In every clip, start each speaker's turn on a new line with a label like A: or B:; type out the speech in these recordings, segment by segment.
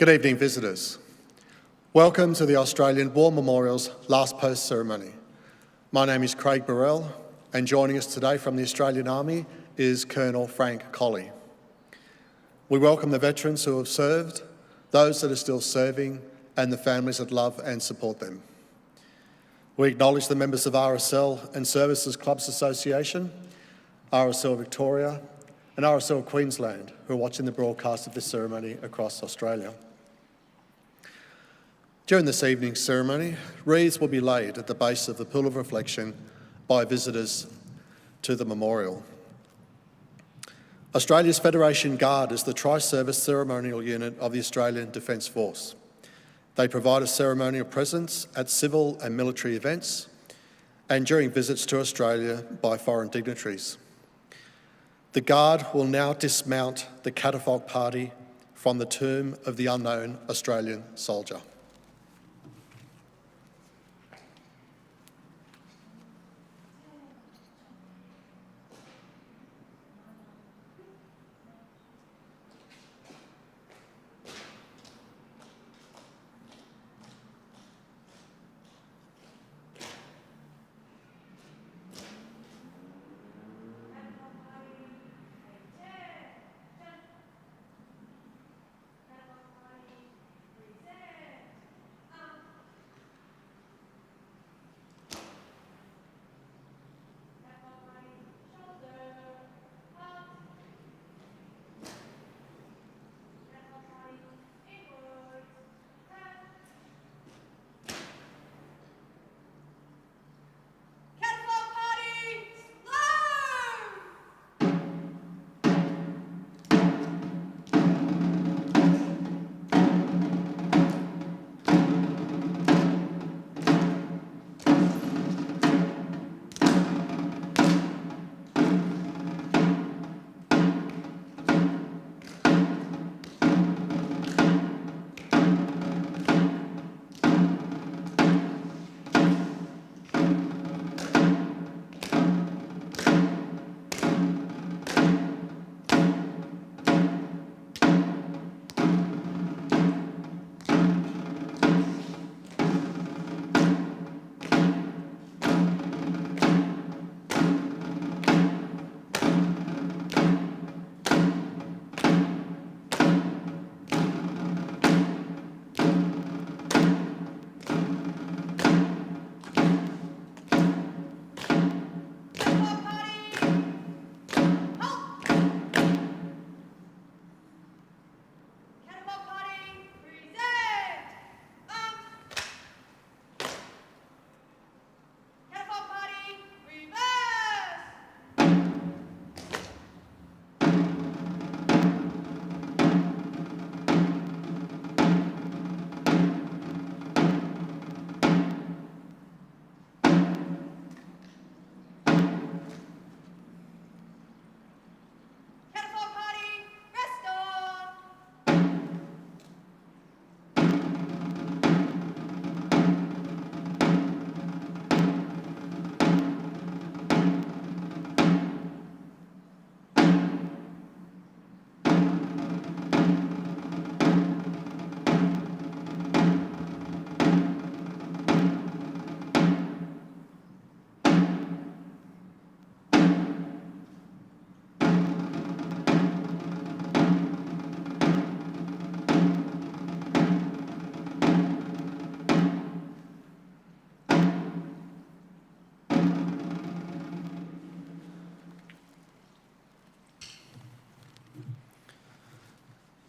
A: Good evening, visitors. Welcome to the Australian War Memorial's Last Post ceremony. My name is Craig Burrell, and joining us today from the Australian Army is Colonel Frank Colley. We welcome the veterans who have served, those that are still serving, and the families that love and support them. We acknowledge the members of RSL and Services Clubs Association, RSL Victoria, and RSL Queensland who are watching the broadcast of this ceremony across Australia. During this evening's ceremony, wreaths will be laid at the base of the Pool of Reflection by visitors to the memorial. Australia's Federation Guard is the tri-service ceremonial unit of the Australian Defence Force. They provide a ceremonial presence at civil and military events and during visits to Australia by foreign dignitaries. The Guard will now dismount the catafalque party from the tomb of the unknown Australian soldier.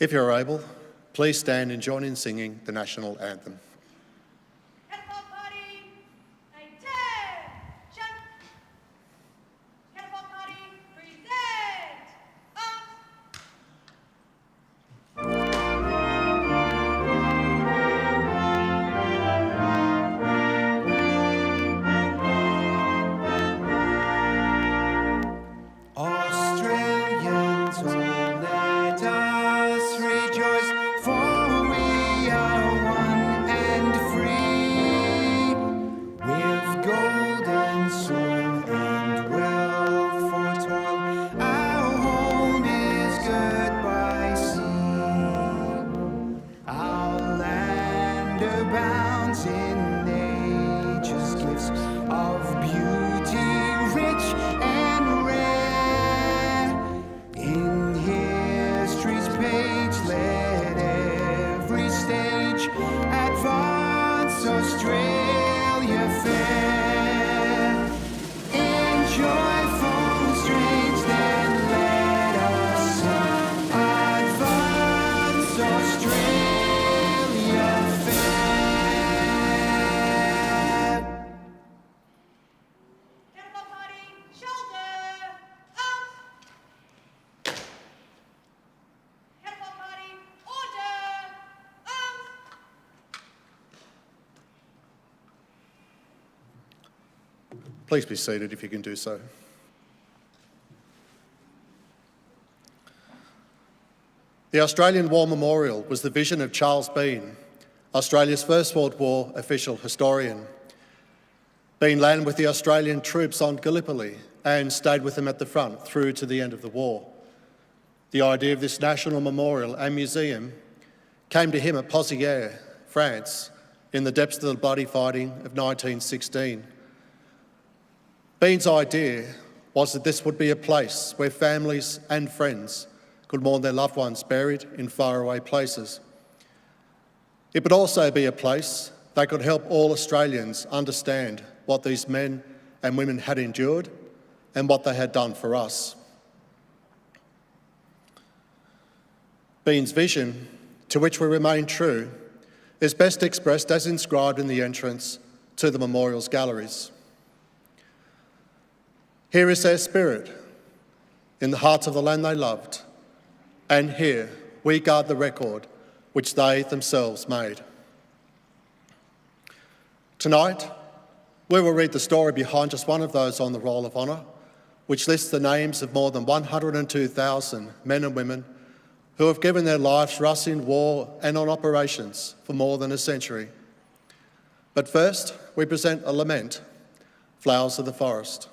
A: If you're able, please stand and join in singing the national anthem.
B: For we are one
A: Please be seated if you can do so. The Australian War Memorial was the vision of Charles Bean, Australia's First World War official historian. Bean landed with the Australian troops on Gallipoli and stayed with them at the front through to the end of the war. The idea of this national memorial and museum came to him at Pozières, France, in the depths of the bloody fighting of 1916. Bean's idea was that this would be a place where families and friends could mourn their loved ones buried in faraway places. It would also be a place that could help all Australians understand what these men and women had endured and what they had done for us. Bean's vision, to which we remain true, is best expressed as inscribed in the entrance to the memorial's galleries. Here is their spirit, in the hearts of the land they loved, and here we guard the record which they themselves made. Tonight, we will read the story behind just one of those on the Roll of Honour, which lists the names of more than 102,000 men and women who have given their lives for us in war and on operations for more than a century. But first, we present a lament, Flowers of the Forest.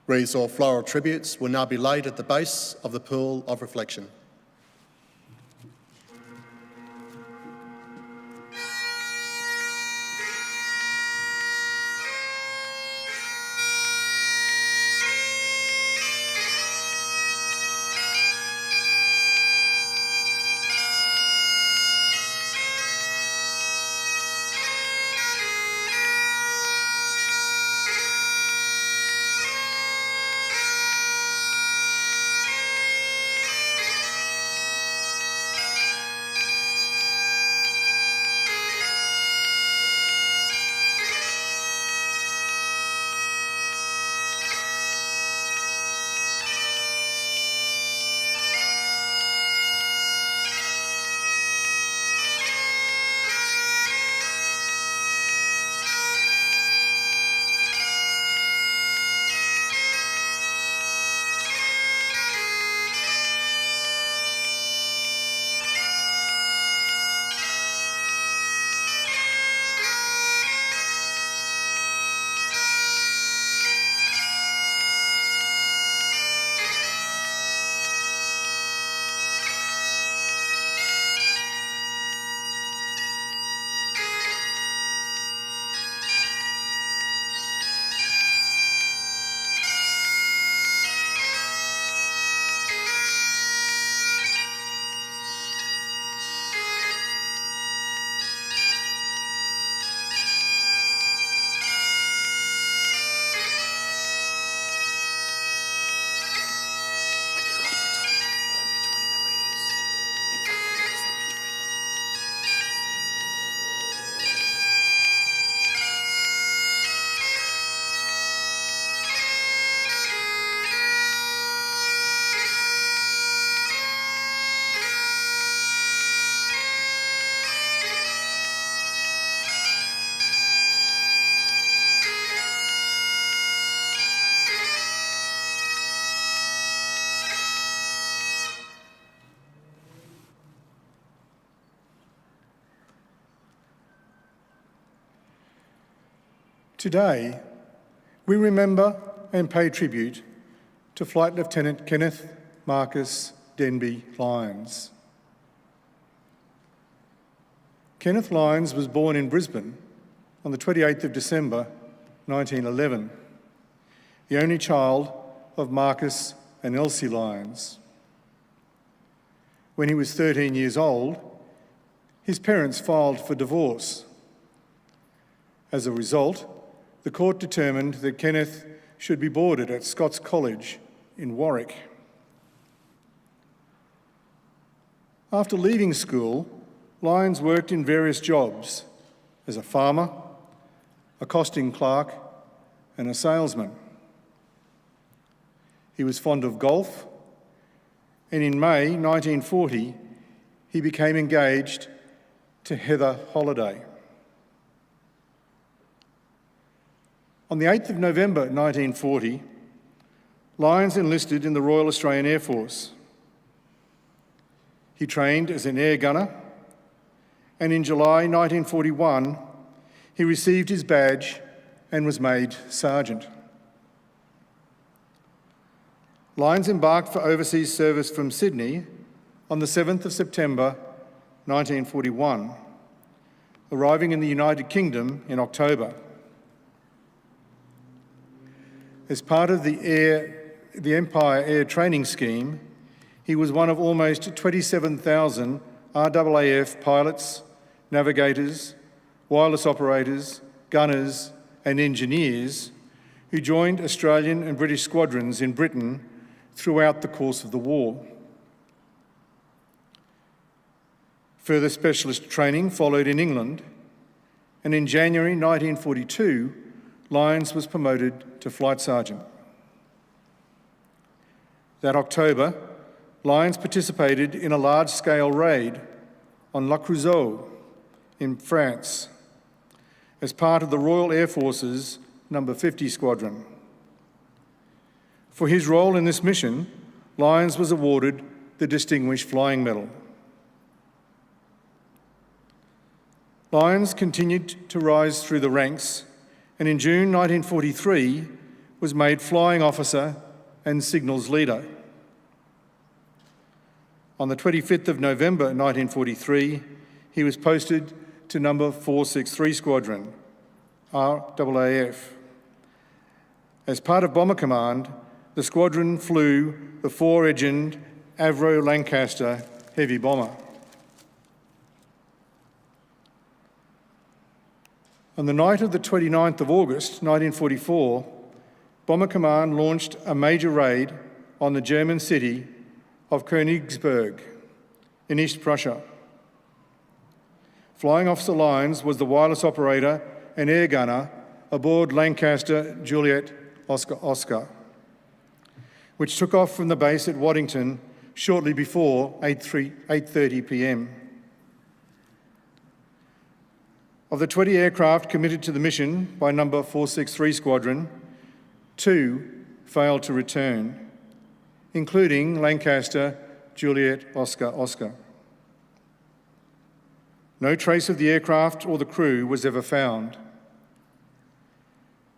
A: Wreaths or floral tributes will now be laid at the base of the pool of reflection.
B: Today, we remember and pay tribute to Flight Lieutenant Kenneth Marcus Denbigh Lyons. Kenneth Lyons was born in Brisbane on the 28th of December 1911, the only child of Marcus and Elsie Lyons. When he was 13 years old, his parents filed for divorce. As a result, the court determined that Kenneth should be boarded at Scots College in Warwick. After leaving school, Lyons worked in various jobs as a farmer, a costing clerk, and a salesman. He was fond of golf, and in May 1940, he became engaged to Heather Holliday. On the 8th of November 1940, Lyons enlisted in the Royal Australian Air Force. He trained as an air gunner, and in July 1941, he received his badge and was made sergeant. Lyons embarked for overseas service from Sydney on the 7th of September 1941, arriving in the United Kingdom in October. As part of the Empire Air Training Scheme, he was one of almost 27,000 RAAF pilots, navigators, wireless operators, gunners and engineers who joined Australian and British squadrons in Britain throughout the course of the war. Further specialist training followed in England, and in January 1942, Lyons was promoted to Flight Sergeant. That October, Lyons participated in a large-scale raid on Le Creusot in France as part of the Royal Air Force's No. 50 Squadron. For his role in this mission, Lyons was awarded the Distinguished Flying Medal. Lyons continued to rise through the ranks, and in June 1943 was made Flying Officer and Signals Leader. On the 25th of November 1943, he was posted to No. 463 Squadron, RAAF. As part of Bomber Command, the squadron flew the four-engined Avro Lancaster heavy bomber. On the night of the 29th of August 1944, Bomber Command launched a major raid on the German city of Königsberg in East Prussia. Flying Officer Lyons was the wireless operator and air gunner aboard Lancaster Juliet Oscar, which took off from the base at Waddington shortly before 8:30 p.m. Of the 20 aircraft committed to the mission by No. 463 Squadron, 2 failed to return, including Lancaster Juliet Oscar. No trace of the aircraft or the crew was ever found.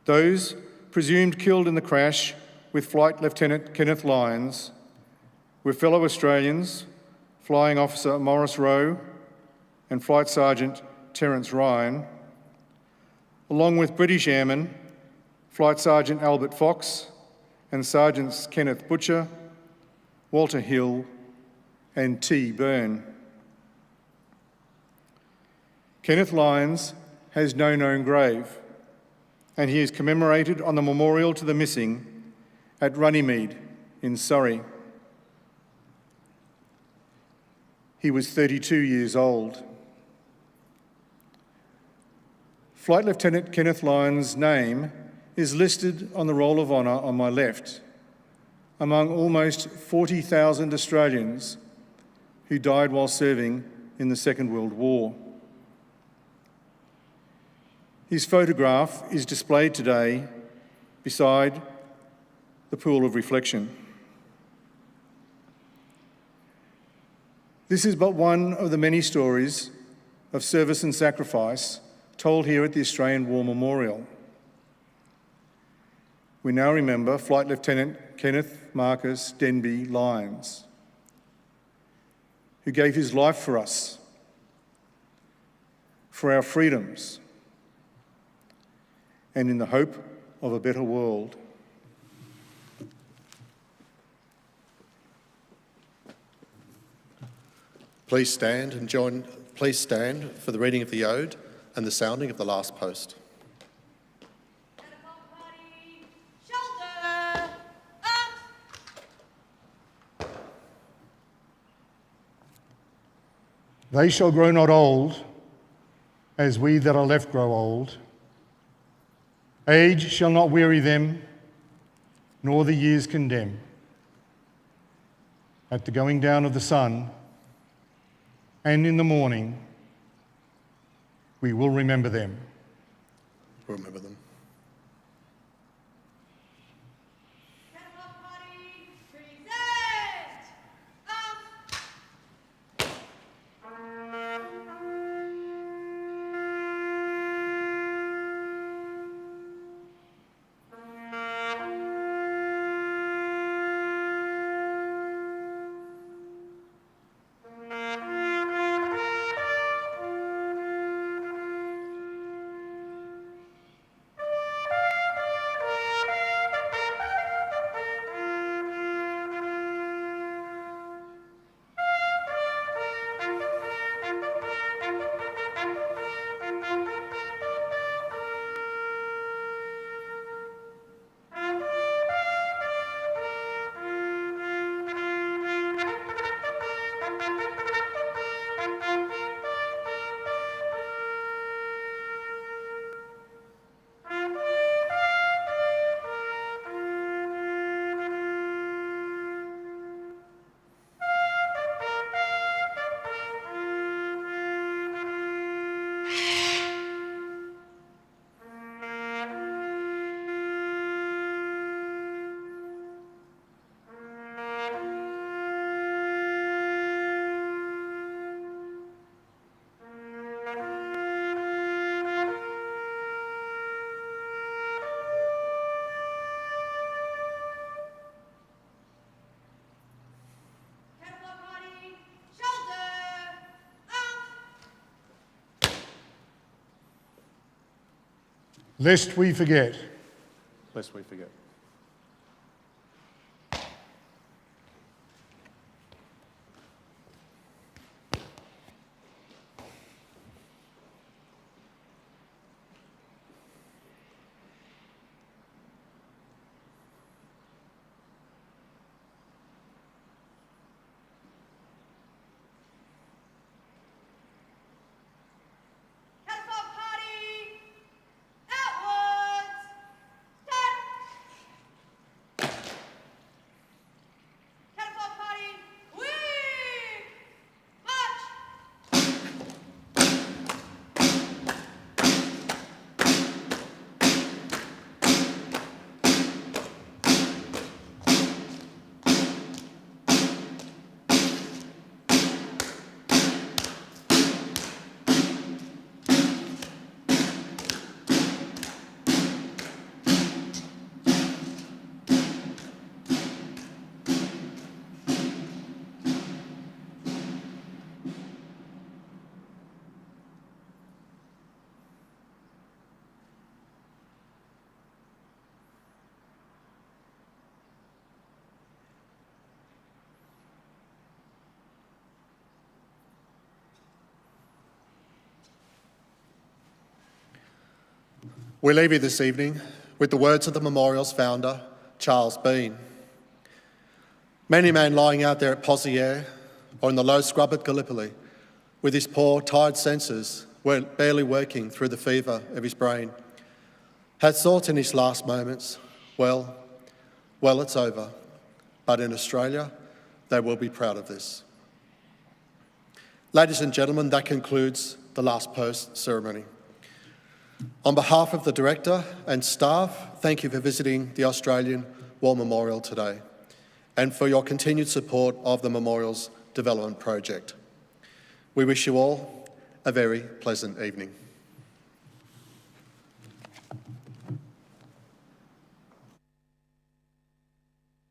B: Those presumed killed in the crash with Flight Lieutenant Kenneth Lyons were fellow Australians, Flying Officer Maurice Rowe and Flight Sergeant Terence Ryan, along with British Airmen, Flight Sergeant Albert Fox and Sergeants Kenneth Butcher, Walter Hill and T. Byrne. Kenneth Lyons has no known grave, and he is commemorated on the memorial to the missing at Runnymede in Surrey. He was 32 years old. Flight Lieutenant Kenneth Lyons' name is listed on the Roll of Honour on my left, among almost 40,000 Australians who died while serving in the Second World War. His photograph is displayed today beside the pool of reflection. This is but one of the many stories of service and sacrifice told here at the Australian War Memorial. We now remember Flight Lieutenant Kenneth Marcus Denbigh Lyons, who gave his life for us, for our freedoms, and in the hope of a better world.
A: Please stand for the reading of the Ode and the sounding of the last post.
C: They shall grow not old, as we that are left grow old. Age shall not weary them, nor the years condemn. At the going down of the sun, and in the morning, we will remember them.
A: Remember them.
C: lest we forget.
D: Lest we forget. We leave you this evening with the words of the memorial's founder, Charles Bean. Many a man lying out there at Pozières or in the low scrub at Gallipoli with his poor, tired senses barely working through the fever of his brain, had thought in his last moments, well, it's over. But in Australia, they will be proud of this. Ladies and gentlemen, that concludes the last post ceremony. On behalf of the Director and staff, thank you for visiting the Australian War Memorial today and for your continued support of the Memorial's development project. We wish you all a very pleasant evening.